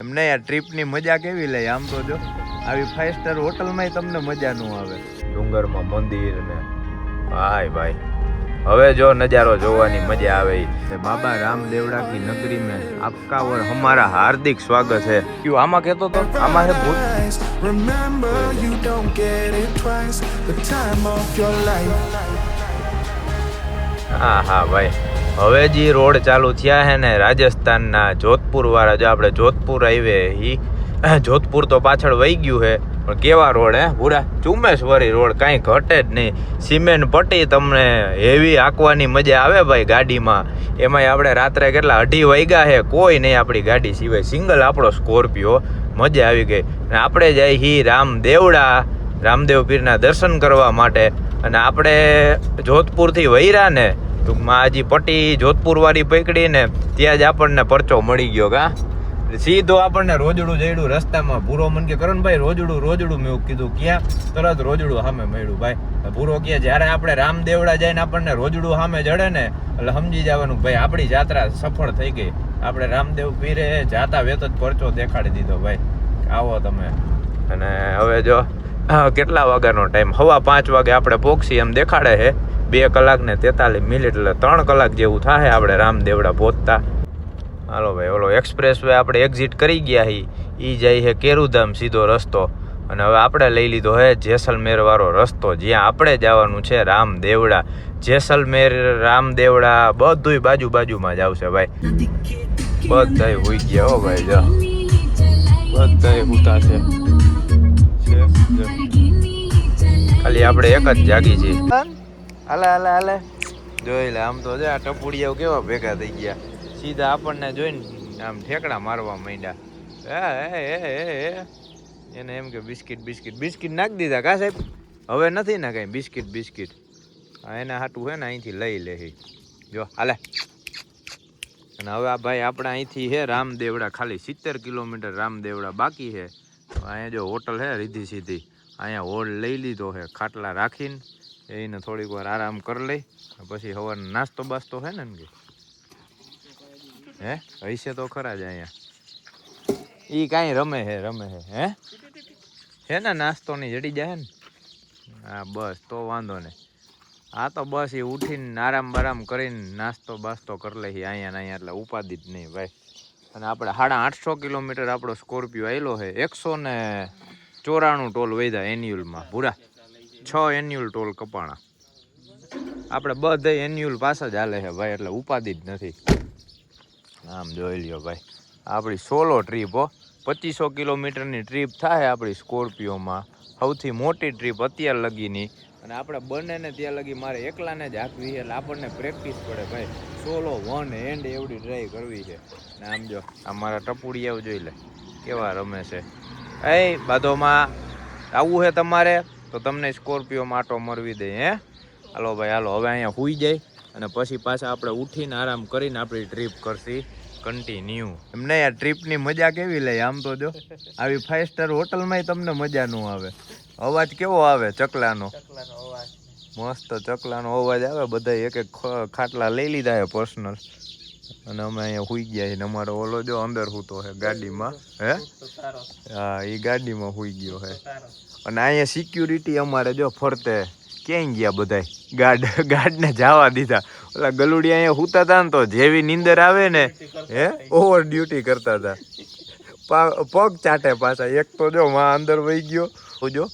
એમને યાર ટ્રીપની મજા કેવી લે? આમ તો જો આવી 5 સ્ટાર હોટલમાં તમને મજા ન આવે. ડુંગરમાં મંદિર ને ભાઈ હવે જો નજારો જોવાની મજા આવે. બાબા રામદેવડા કી નગરી में आपका और हमारा हार्दिक स्वागत है. क्यों આમાં કહેતો તો આમાં હે ભૂત. Remember you don't get it twice the time of your life. હા ભાઈ, હવે જે રોડ ચાલુ થયા હે ને રાજસ્થાનના જોધપુર વાળા, જો આપણે જોધપુર હાઈવે, જોધપુર તો પાછળ વહી ગયું હે, પણ કેવા રોડ હે પૂરા ચુમેશ્વરી રોડ, કાંઈ ઘટે જ નહીં. સિમેન્ટ પટ્ટી, તમને હેવી હાંકવાની મજા આવે ભાઈ ગાડીમાં. એમાંય આપણે રાત્રે કેટલા 2:30 વાગ્યા હે, કોઈ નહીં આપણી ગાડી સિવાય, સિંગલ આપણો સ્કોર્પિયો. મજા આવી ગઈ. અને આપણે જઈ હી રામદેવ પીરના દર્શન કરવા માટે. અને આપણે જોધપુરથી વૈરા ને ટૂંકમાં હજી પટ્ટી જોધપુર વાળી પકડી ને ત્યાં જ આપણને પરચો મળી ગયો. કા સીધો આપણને રોજડું જઈડું રસ્તામાં. ભૂરો મન કે કરણભાઈ રોજડું મેં કીધું ક્યાં? તરત રોજડું સામે મળ્યું ભાઈ. ભૂરો કે જ્યારે આપણે રામદેવડા જઈને આપણને રોજડું સામે જડે ને એટલે સમજી જવાનું ભાઈ આપણી યાત્રા સફળ થઈ ગઈ. આપણે રામદેવ પીરે જાતા વેત જ પરચો દેખાડી દીધો ભાઈ. આવો તમે. અને હવે જો કેટલા વાગ્યાનો ટાઈમ? 5:15 વાગે આપણે પહોંચી એમ દેખાડે છે. 2 કલાક ને 43 મિનિટ, એટલે 3 કલાક જેવું થાય આપણે રામદેવડા પહોંચતા. હાલો ભાઈ, ઓલો એક્સપ્રેસ વે આપણે એક્ઝિટ કરી ગયા હી, એ જાય છે કેરુધામ સીધો રસ્તો. અને હવે આપણે લઈ લીધો હે જેસલમેર વાળો રસ્તો, જ્યાં આપણે જવાનું છે રામદેવડા. જેસલમેર રામદેવડા બધુંય બાજુમાં જ આવશે ભાઈ. બધાય હોઈ ગયા હો ભાઈ, જો બધાય હુતા છે. ખાલી આપણે એક જ જાગી છે. હાલે જોઈ લે. આમ તો આ ટપુડિયાઓ કેવા ભેગા થઈ ગયા, સીધા આપણને જોઈને આમ ઠેકડા મારવા માંડ્યા. એને એમ કે બિસ્કિટ નાખી દીધા. કા સાહેબ હવે નથી ને કઈ બિસ્કિટ? એના હાટું હે ને અહીંથી લઈ લે જો હાલે. અને હવે આ ભાઈ આપણા અહીંથી હે રામદેવડા ખાલી 70 કિલોમીટર રામદેવડા બાકી છે. અહીંયા જો હોટલ હે રીધી સીધી, અહીંયા હોલ લઈ લીધો છે ખાટલા રાખીને. એને થોડીક વાર આરામ કરી લઈ, પછી સવારનો નાસ્તો બાસ્તો હે ને કે હશે તો ખરા જ અહીંયા. ઈ કાંઈ રમે હે હે ને નાસ્તોની જડી જાય ને. હા બસ તો વાંધો નહીં. હા તો બસ એ ઉઠીને આરામ બારામ કરીને નાસ્તો બાસ્તો કરી લઈએ અહીંયા એટલે ઉપાધિ જ નહીં ભાઈ. અને આપણે 850 કિલોમીટર આપણો સ્કોર્પિયો આવેલો છે. 194 ટોલ વધ્યા એન્યુઅલમાં પૂરા. 6 એન્યુઅલ ટોલ કપાણા. આપણે બધા એન્યુઅલ પાસ જ હાલે છે ભાઈ, એટલે ઉપાધિ જ નથી. આમ જોઈ લ્યો ભાઈ, આપણી સોલો ટ્રીપ હો. 2500 કિલોમીટરની ટ્રીપ થાય આપણી સ્કોર્પિયોમાં, સૌથી મોટી ટ્રીપ અત્યાર લગીની. અને આપણે બંનેને ત્યાં લગી મારે એકલાને જ હાંકવી છે, એટલે આપણને પ્રેક્ટિસ પડે ભાઈ. સોલો 1 હેન્ડ એવડી ડ્રાઈવ કરવી છે. ને આમ જો આ મારા ટપુડિયાઓ જોઈ લે કેવા રમે છે. બાધોમાં આવવું છે તમારે તો તમને સ્કોર્પિયોમાં આટો મરવી દે. હાલો ભાઈ હાલો, હવે અહીંયા સૂઈ જાય અને પછી પાછા આપણે ઉઠીને આરામ કરીને આપણી ટ્રીપ કરશી કન્ટિન્યુ. એમને યાર ટ્રીપની મજા કેવી લે? આમ તો જો આવી 5 સ્ટાર હોટલમાં તમને મજા ન આવે. અવાજ કેવો આવે ચકલાનો? મસ્ત ચકલાનો અવાજ આવે. બધા એક ખાટલા લઈ લીધા છે પર્સનલ, અને અમે અહીંયા સૂઈ ગયા છીએ. અમારો ઓલો જો અંદર સૂતો છે ગાડીમાં. હા એ ગાડીમાં સૂઈ ગયો છે. અને અહીંયા સિક્યુરિટી અમારે જો ફરતે ક્યાંય ગયા બધા ગાર્ડને જવા દીધા. ઓલા ગલુડી અહીંયા સૂતા હતા ને તો જેવી નીંદર આવે ને ઓવર ડ્યુટી કરતા હતા. પગ ચાટે પાછા. એક તો જો માં અંદર વહી ગયો, જો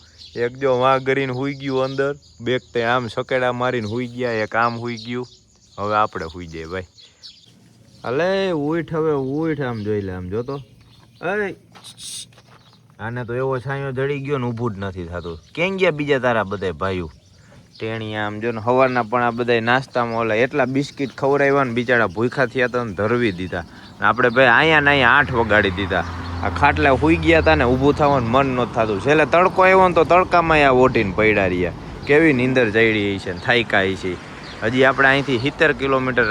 એક જો માં કરીને સૂઈ ગયું અંદર. બેગ તે આમ સકેડા મારીને સૂઈ ગયા, એક આમ સૂઈ ગયું. હવે આપણે સૂઈ જાય ભાઈ. અલે ઉઠ હવે ઉઠ. આમ જોઈ લે, આમ જોતો. અરે આને તો એવો છાંયો જડી ગયો ને ઊભું જ નથી થતું. કેમ ગયા બીજા તારા બધા ભાઈઓ? ટેણી આમ જો ને સવારના પણ આ બધા નાસ્તામાં ઓલા એટલા બિસ્કિટ ખવડાવ્યા ને બિચારા ભૂખા થયા હતા ને ધરવી દીધા. આપણે ભાઈ અહીંયા ને અહીંયા 8 વગાડી દીધા. આ ખાટલા સૂઈ ગયા હતા ને ઊભું થવાનું મન નહોતું થતું. છેલ્લે તડકો આવ્યો ને તો તડકામાં આ ઓટીને પડ્યા રહ્યા. કેવી નીંદર જડી છે ને થાયકા છે. હજી આપણે અહીંથી 70 કિલોમીટર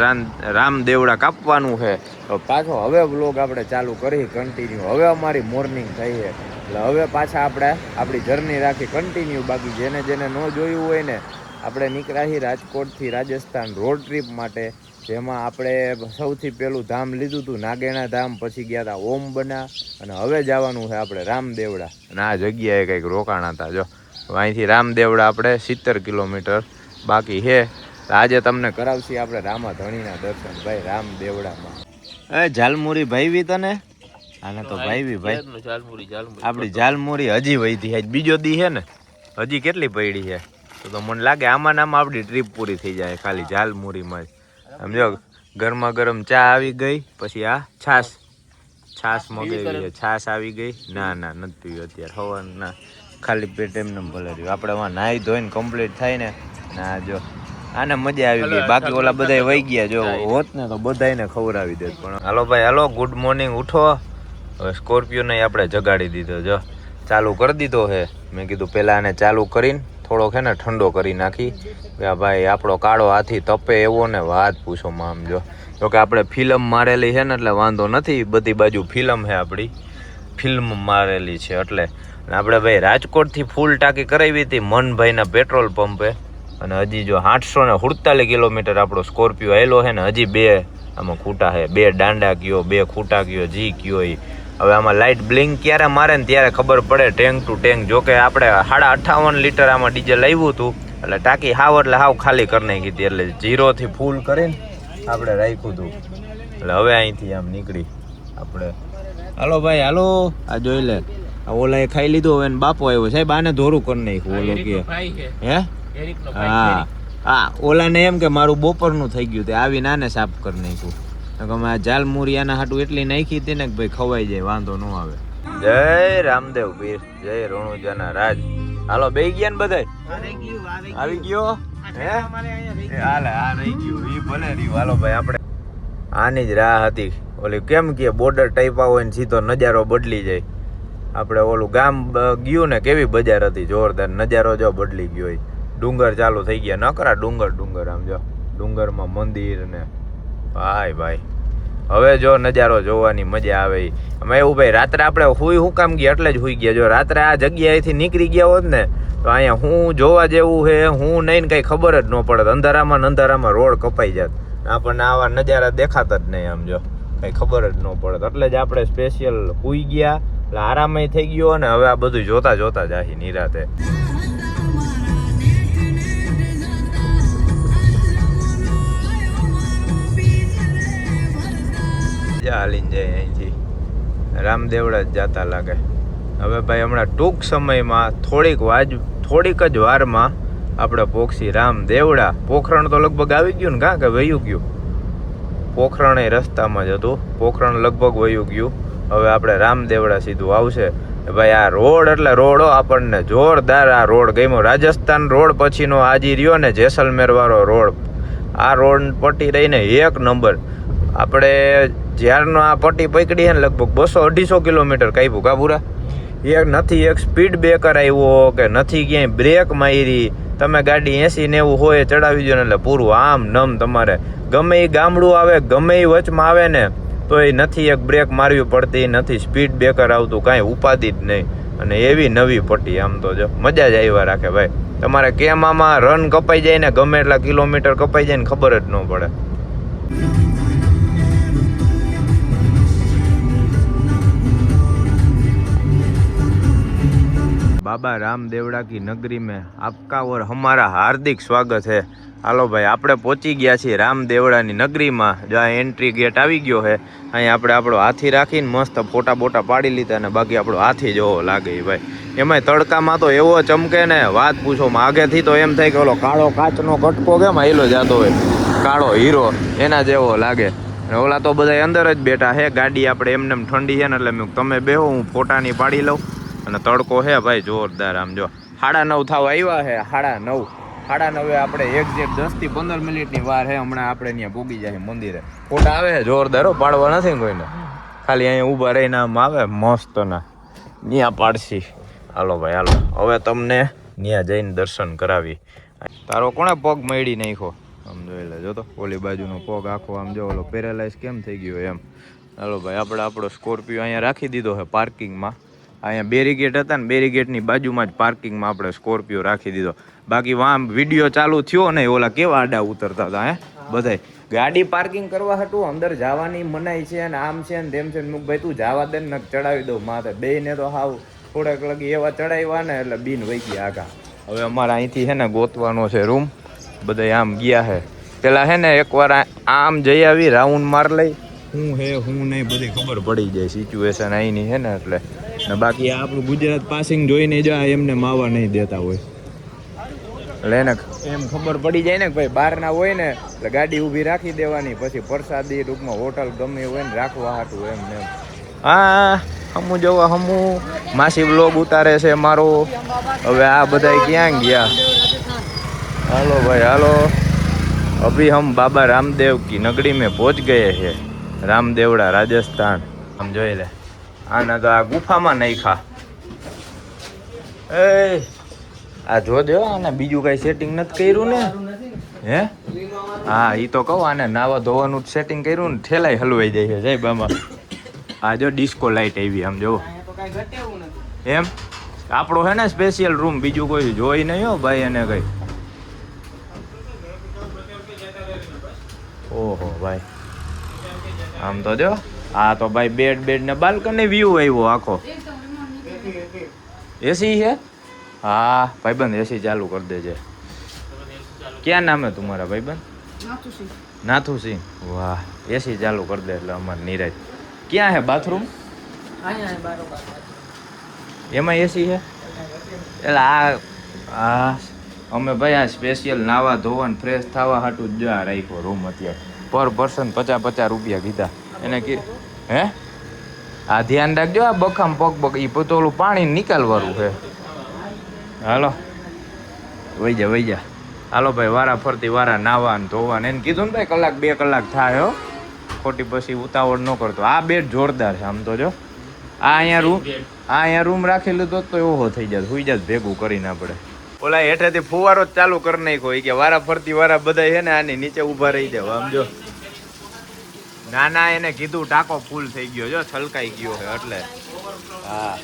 રામદેવડા કાપવાનું છે. તો પાછો હવે વ્લોગ આપણે ચાલુ કરી કન્ટિન્યુ. હવે અમારી મોર્નિંગ થઈ છે, એટલે હવે પાછા આપણે આપણી જર્ની રાખી કન્ટિન્યુ. બાકી જેને ન જોયું હોય ને, આપણે નીકળ્યા છીએ રાજકોટથી રાજસ્થાન રોડ ટ્રીપ માટે. જેમાં આપણે સૌથી પહેલું ધામ લીધું હતું નાગેણા ધામ, પછી ગયા હતા ઓમ બના, અને હવે જવાનું છે આપણે રામદેવડા. અને આ જગ્યાએ કંઈક રોકાણા હતા. જો અહીંથી રામદેવડા આપણે 70 કિલોમીટર બાકી છે. આજે તમને કરાવશી આપણે રામાધણીના દર્શન ભાઈ રામદેવડામાં. એ ઝાલમુરી ભાઈ તને આને તો ભાઈ આપણી ઝાલમુરી હજી વહીથી છે, બીજો દી છે ને હજી કેટલી પડી છે. તો મને લાગે આમાં નામાં આપણી ટ્રીપ પૂરી થઈ જાય ખાલી ઝાલમુરીમાં જ. સમજો ગરમા ગરમ ચા આવી ગઈ, પછી આ છાશ મગાવી છે, છાશ આવી ગઈ. ના નથી પીવી અત્યારે સવારના ખાલી પેટ એમને ભલે રહ્યું. આપણે એમાં નાહી ધોઈને કમ્પ્લીટ થાય ને ના જો આને મજા આવી ગઈ. બાકી ઓલા બધા વહી ગયા, જો હોત ને તો બધાને ખવડાવી દેત. પણ હાલો ભાઈ હાલો, ગુડ મોર્નિંગ, ઉઠો. હવે સ્કોર્પિયો ને આપણે જગાડી દીધો, જો ચાલુ કરી દીધો છે. મેં કીધું પહેલાં આને ચાલુ કરીને થોડોક છે ને ઠંડો કરી નાખી. ભાઈ આપણો કાળો હાથી તપે એવો ને વાત પૂછો આમ. જોકે આપણે ફિલ્મ મારેલી છે ને એટલે વાંધો નથી, બધી બાજુ ફિલ્મ છે, આપણી ફિલ્મ મારેલી છે એટલે. આપણે ભાઈ રાજકોટથી ફૂલ ટાંકી કરાવી હતી મનભાઈના પેટ્રોલ પંપે, અને હજી જો 847 કિલોમીટર આપણો સ્કોર્પિયો આવેલો છે ને હજી 2 આમાં ખૂટા છે, 2 દાંડા કયો 2 ખૂટા કયો જી કયો એ. હવે આમાં લાઇટ બ્લિંક ક્યારે મારે ને ત્યારે ખબર પડે ટેન્ક ટુ ટેન્ક. જોકે આપણે 58 લીટર આમાં ડીઝલ આવ્યું હતું, એટલે ટાંકી હાવ એટલે હાવ ખાલી કરી નાખી હતી, એટલે 0 થી ફૂલ કરીને આપણે રાખ્યું હતું. એટલે હવે અહીંથી આમ નીકળી આપણે. હાલો ભાઈ હાલો, આ જોઈ લે ઓલાએ ખાઈ લીધું. હવે બાપો આવ્યો, સાહેબ આને ધોરું કરી નાખ્યું. ઓલો કે હે હા ઓલાને એમ કે મારું બપોરનું થઈ ગયું, તે આવીને આને સાફ કરી નાખ્યું. અમે આ ઝાલમુરી આના હાટું એટલી નાખી હતી ને કે ભાઈ ખવાઈ જાય, વાંધો ન આવે. જય રામદેવ પીર, જય રણુજાના રાજ. હાલો બે ગયા ને બધા આવી ગયો હે હાલે આ રહી ગયું ઈ ભલે રહ્યું. હાલો ભાઈ આપણે આની જ રાહ હતી. ઓલી કેમ કે બોર્ડર ટાઈપ હોય ને સીધો નજારો બદલી જાય. આપણે ઓલું ગામ ગયું ને કેવી બજાર હતી જોરદાર, નજારો જો બદલી ગયો. ડુંગર ચાલુ થઈ ગયા, નકરા ડુંગર આમ જો ડુંગરમાં મંદિર ને ભાઈ હવે જો નજારો જોવાની મજા આવે. એમાં એવું ભાઈ રાત્રે આપણે હું કામ ગયા એટલે જ હુઈ ગયા. જો રાત્રે આ જગ્યાએથી નીકળી ગયા હોત ને તો અહીંયા હું જોવા જેવું છે હું નહીં કઈ ખબર જ ન પડે. અંધારામાં રોડ કપાઈ જાત, આપણને આવા નજારા દેખાતા જ નહીં, આમ જો કઈ ખબર જ ન પડે. એટલે જ આપણે સ્પેશિયલ હુઈ ગયા, એટલે આરામય થઈ ગયો. અને હવે આ બધું જોતા જોતા જાહી નિરાતે. હાલીને જાય અહીંથી રામદેવડા જ જતા લાગે. હવે ભાઈ હમણાં ટૂંક સમયમાં થોડીક જ વારમાં આપણે પોક્ષી રામદેવડા. પોખરણ તો લગભગ આવી ગયું ને કાં કે વયું ગયું? પોખરણ એ રસ્તામાં જ હતું, પોખરણ લગભગ વયું ગયું. હવે આપણે રામદેવડા સીધું આવશે. ભાઈ આ રોડ એટલે રોડો આપણને જોરદાર આ રોડ ગમ્યો. રાજસ્થાન રોડ પછીનો આજી રહ્યો ને જેસલમેર વાળો રોડ, આ રોડ પટ્ટી રહીને 1 નંબર. આપણે જ્યારનો આ પટ્ટી પકડી છે ને લગભગ 200-250 કિલોમીટર કાપ્યું કાબુરા. એક સ્પીડ બ્રેકર આવ્યો કે નથી ક્યાંય બ્રેક મારી. તમે ગાડી 80-90 હોય ચડાવી દો ને એટલે પૂરું આમ નમ. તમારે ગમે એ ગામડું આવે ગમે એ વચમાં આવે ને તો એ નથી એક બ્રેક મારવી પડતી, નથી સ્પીડ બ્રેકર આવતું, કાંઈ ઉપાધિ જ નહીં. અને એવી નવી પટ્ટી આમ તો જો મજા જ આવ્યા રાખે ભાઈ. તમારે કેમ આમાં રન કપાઈ જાય ને ગમે એટલા કિલોમીટર કપાઈ જાય ને ખબર જ ન પડે. बाबा रामदेवड़ा की नगरी में आपका और हमारा हार्दिक स्वागत है. हालो भाई આપણે પહોંચી ગયા છીએ રામદેવડાની નગરીમાં. જ્યાં એન્ટ્રી ગેટ આવી ગયો છે. અહીં આપણે આપણો હાથી રાખીને મસ્ત ફોટા બોટા પાડી લીધા ને બાકી આપણો હાથી જેવો લાગે ભાઈ. એમાંય તડકામાં તો એવો ચમકે ને વાત પૂછો. આગેથી તો એમ થાય કે ઓલો કાળો કાચનો કટકો કેમ આયલો જતો હોય, કાળો હીરો એના જેવો લાગે. અને ઓલા તો બધા અંદર જ બેઠા છે. ગાડી આપણે એમને ઠંડી છે ને એટલે તમે બેહો હું ફોટાની પાડી લઉં. અને તડકો છે ભાઈ જોરદાર. આમ જો 9:30 થવા આવ્યા છે. 9:30 આપણે એક્ઝેક્ટ 10 થી 15 મિનિટની વાર છે. હમણાં આપણે ત્યાં પૂગી જાય મંદિરે. ફોટા આવે છે જોરદાર, પાડવા નથી કોઈને, ખાલી અહીંયા ઊભા રહીને આમ આવે મસ્ત ના ત્યાં પાડશી. હાલો ભાઈ હાલો, હવે તમને ત્યાં જઈને દર્શન કરાવી. તારો કોણે પગ મળી નાખ્યો આમ જોઈ લે. જો તો ઓલી બાજુનો પગ આખો આમ જો ઓલો પેરેલાઇઝ કેમ થઈ ગયો એમ. હાલો ભાઈ આપણે આપણો સ્કોર્પિયો અહીંયા રાખી દીધો છે પાર્કિંગમાં. અહીંયા બેરીગેટ હતા ને બેરીગેટની બાજુમાં જ પાર્કિંગમાં આપણે સ્કોર્પિયો રાખી દીધો. બાકી વાં વિડીયો ચાલુ થયો ને ઓલા કેવા આડા ઉતરતા હતા હે બધાય. ગાડી પાર્કિંગ કરવા હતું અંદર જવાની મનાઈ છે અને આમ છે ને તેમ છે ને ભાઈ તું જવા દે ને ચડાવી દઉં માથે બે ને તો હાવ થોડાક લગી એવા ચડાવ્યા ને એટલે બીન વહી ગયા આગા. હવે અમારે અહીંથી છે ને ગોતવાનો છે રૂમ. બધા આમ ગયા છે પેલા છે ને એકવાર આમ જઈ આવી રાઉન્ડ માર લઈ હું હે હું નહીં બધી ખબર પડી જાય સિચ્યુએશન અહીંની છે ને એટલે ને બાકી આપણું ગુજરાત પાસિંગ જોઈને જ એમને માવા નહીં દેતા હોય એટલે એને એમ ખબર પડી જાય ને કે ભાઈ બહારના હોય ને એટલે ગાડી ઊભી રાખી દેવાની પછી પ્રસાદી ટૂંકમાં હોટલ ગમે હોય ને રાખવા હાટું એમ ને એમ. હા હમું જોવા હમું માસી બ્લોગ ઉતારે છે મારો. હવે આ બધા ક્યાં ગયા? હાલો ભાઈ હાલો. अभी हम बाबा रामदेव की नगरी में पहुंच गए हैं. रामदेवड़ा राजस्थान. हम જોઈ લે આના તો આ ગુફામાં નાખ્યા. એ આ જો દે આને બીજું કઈ સેટિંગ નથી કર્યું ને હે? હા ઈ તો કહું આને નાવા ધોવાનું સેટિંગ કર્યું ને ઠેલાય હલવાઈ જાય છે. જય બાબા. આ જો ડિસ્કો લાઈટ આવી આમ જો એમ. આપણો હે ને સ્પેશિયલ રૂમ બીજું કોઈ જોઈ નહીં હો ભાઈ એને કઈ. ઓહો ભાઈ આમ તો જો આ તો ભાઈ બેડ ને બાલ્કની વ્યૂ આવ્યો આખો. એસી છે? હા ભાઈબંધ એસી ચાલુ કરી દેજે. ક્યાં નામ है तुम्हारा भाईबंध? नाथू सिंह. वाह एसी चालू कर दे એટલે અમાર નીરજ. ક્યાં હે બાથરૂમ? એમાં એસી છે એટલે આ અમે ભાઈ આ સ્પેશિયલ નાવા ધોવાનું ફ્રેશ થવા હાટું જ આ રાખ્યો રૂમ. અત્યારે પર પર્સન 50 રૂપિયા કીધા એને. હે આ ધ્યાન રાખજો આ બખામ પગ ઈ પોતોલું પાણી નિકાલવાનું છે. હાલો વઈ જા. હાલો ભાઈ વારા ફરતી વારા નાવા ને ધોવા ને એને કીધું ને ભાઈ કલાક 2 કલાક થાય હો ખોટી પછી ઉતાવળ ન કરતો. આ બેડ જોરદાર છે આમ તો જો. આ અહીંયા રૂમ રાખી લીધો તો એવો થઈ જાય સુઈ જાય ભેગું કરીને આપણે. ઓલા હેઠેથી ફુવારો જ ચાલુ કરી નાખ્યો કે વારા ફરતી વારા બધા છે ને આની નીચે ઊભા રહી જાવ આમ જો. ના એને કીધું ટાંકો ફૂલ થઈ ગયો જો છલકાઈ ગયો છે એટલે. હા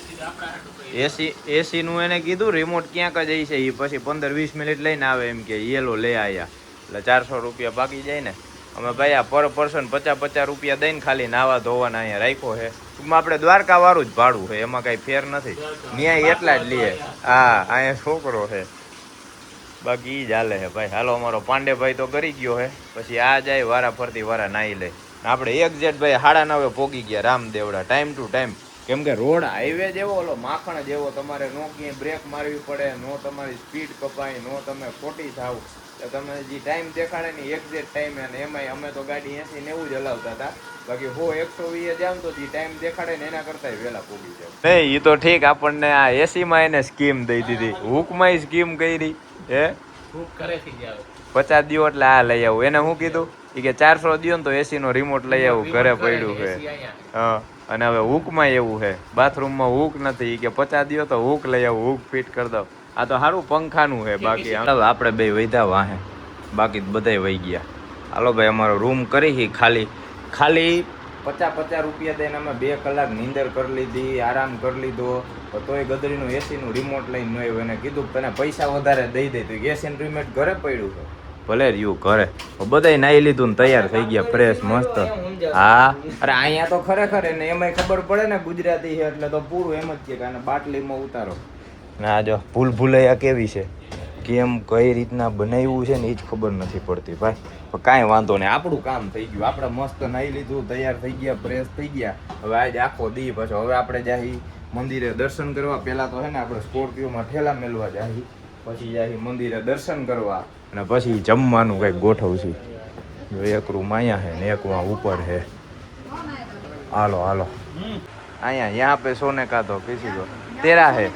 એસી નું એને કીધું રિમોટ ક્યાંક જ છે એ પછી 15-20 મિનિટ લઈને આવે એમ કે યેલો લઈ આવ્યા એટલે 400 રૂપિયા બાકી જાય ને. અમે ભાઈ આ પર પર્સન 50 રૂપિયા દઈને ખાલી નાવા ધોવાના અહીંયા રાખ્યો છે. ટૂંકમાં આપણે દ્વારકા વાળું જ ભાડું છે એમાં કઈ ફેર નથી. ન્યાય એટલા જ લઈએ. હા અહીંયા છોકરો છે બાકી ઈ જ હાલે છે ભાઈ. હાલો અમારો પાંડેભાઈ તો કરી ગયો છે પછી આ જાય વારા ફરતી વારા નાઈ લે. આપણે એક્ઝેક્ટ ભાઈ 9:30 પોગી ગયા રામદેવડા ટાઈમ ટુ ટાઈમ. કેમ કે રોડ હાઈવે જેવો ઓલો માખણ જેવો તમારે નો ક્યાંય બ્રેક મારવી પડે નો તમારી સ્પીડ કપાય નો તમે ખોટી થાવ. તમે જે ટાઈમ દેખાડે ને એક્ઝેક્ટ ટાઈમ અને એમાંય અમે તો ગાડી 80-90 જ હલાવતા હતા. બાકી 100-120 જાવ તો જે ટાઈમ દેખાડે ને એના કરતા વહેલા પૂગી જાય. નહીં એ તો ઠીક આપણને આ એસી માં એને સ્કીમ દઈ દીધી. હુકમાં સ્કીમ કરી હે 50 દિયો એટલે આ લઈ આવું. એને શું કીધું કે 400 દિયો ને તો એસી નો રિમોટ લઈ આવું ઘરે પડ્યું છે. હા અને હવે હુકમાં એવું છે બાથરૂમમાં હુક નથી કે 50 દિયો તો હુક લઈ આવું હુક ફિટ કરી દઉં. આ તો સારું પંખાનું છે બાકી આપણે બે વૈધા વાહે બાકી બધા વહી ગયા. હાલો ભાઈ અમારો રૂમ કરી ખાલી 50 રૂપિયા દઈને અમે 2 કલાક નીંદર કરી લીધી આરામ કરી લીધો. તોય ગદડીનું એસીનું રિમોટ લઈને ન આવ્યું. એને કીધું તને પૈસા વધારે દઈ દે તો એસીનું રિમોટ ઘરે પડ્યું છે. ભલે રહ્યું ઘરે બધાય નાઈ લીધું ને તૈયાર થઈ ગયા ફ્રેશ મસ્ત. હા અરે અહીંયા તો ખરેખર એને એમાંય ખબર પડે ને ગુજરાતી છે એટલે તો પૂરું એમ જ કે આને બાટલીમાં ઉતારો. ના જો ભૂલભુલૈયા કેવી છે કેમ કઈ રીતના બનાવ્યું છે ને એ જ ખબર નથી પડતી ભાઈ. કાંઈ વાંધો નહીં આપણું કામ થઈ ગયું. આપણે મસ્ત નાઈ લીધું તૈયાર થઈ ગયા ફ્રેશ થઈ ગયા. હવે આજ આખો દી પછી હવે આપણે જાહી મંદિરે દર્શન કરવા. પહેલાં તો હે ને આપણે સ્કોર્પિયોમાં ઠેલા મેળવા જાહી પછી જાહી મંદિરે દર્શન કરવા અને પછી જમવાનું કંઈક ગોઠવશું. એક રૂમ અહીંયા છે ને એક રૂમ ઉપર છે. હાલો અહીંયા યહાં પે સોને કા તો કિસી કો તેરા હે.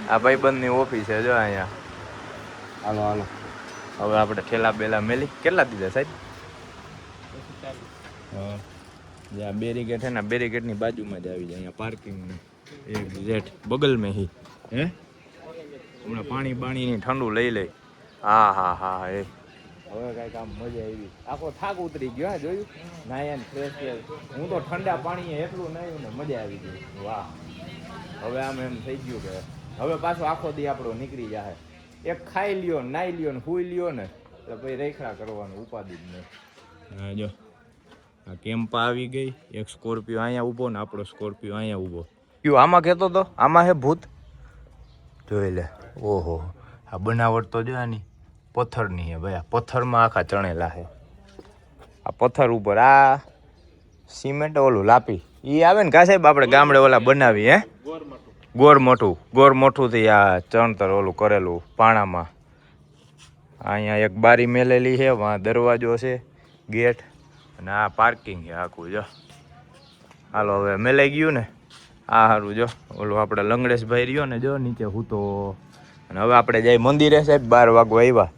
આ ભાઈબંધની ઓફિસ છે જો અહીંયા. હાલો હવે આપણે ઠેલા બેલા મેલી. કેટલા દીધા સાહેબ? હા જ્યાં બેરીગેટ છે ને બેરીગેટની બાજુમાં જ આવી જાય અહીંયા પાર્કિંગ એક્ઝેક્ટ બગલ મેં હી હે. હમણાં પાણીની ઠંડુ લઈ લે. હા એ હવે કાંઈક આમ મજા આવી. આખો થાક ઉતરી ગયો હા જોયું નાયા ને ફ્રેશ. હું તો ઠંડા પાણીએ એટલું નાયું ને મજા આવી ગઈ. વાહ હવે આમ એમ થઈ ગયું કે હવે પાછો આખો દી આપણો નીકળી જાય. એક ખાઈ લ્યો નાઈ લ્યો ને હુઈ લ્યો ને એટલે પછી રેખડા કરવાનું ઉપાધિ જ નહીં. હા જો આ કેમ્પા આવી ગઈ, એક સ્કોર્પિયો અહીંયા ઊભો ને આપણો સ્કોર્પિયો અહીંયા ઊભો. કયું આમાં કહેતો તો આમાં હે ભૂત જોઈ લે. ઓહો આ બનાવટ તો જો આની પથ્થરની હે ભાઈ, આ પથ્થરમાં આખા ચણેલા હે. આ પથ્થર ઉપર આ સિમેન્ટ ઓલું લાપી ઈ આવે ને કા સાહેબ આપણે ગામડે ઓલા બનાવી હે ગોર મોઠું થી આ ચણતર ઓલું કરેલું પાણામાં. અહીંયા એક બારી મેલેલી છે, વાં દરવાજો છે, ગેટ, અને આ પાર્કિંગ છે આખું જો. હાલો હવે મેલાઈ ગયું ને આ સારું જો ઓલું આપણે લંગડેશભાઈ રહ્યો ને જો નીચે હું તો. અને હવે આપણે જઈ મંદિરે સાહેબ 12 વાગવા આવ્યા.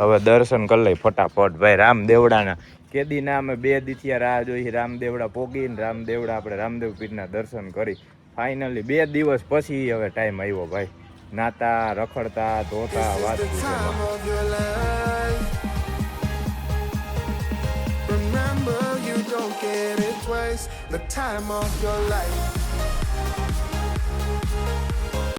હવે દર્શન કરી લઈ ફટાફટ ભાઈ રામદેવડાના. કેદીના અમે 2 દીથિયા રાહ જોઈ, રામદેવડા પોગીને રામદેવડા આપણે રામદેવ પીરના દર્શન કરી ફાઇનલી 2 દિવસ પછી હવે ટાઈમ આવ્યો ભાઈ. નાતા રખડતા ધોતા વાત Remember, you don't get it twice. The time of your life.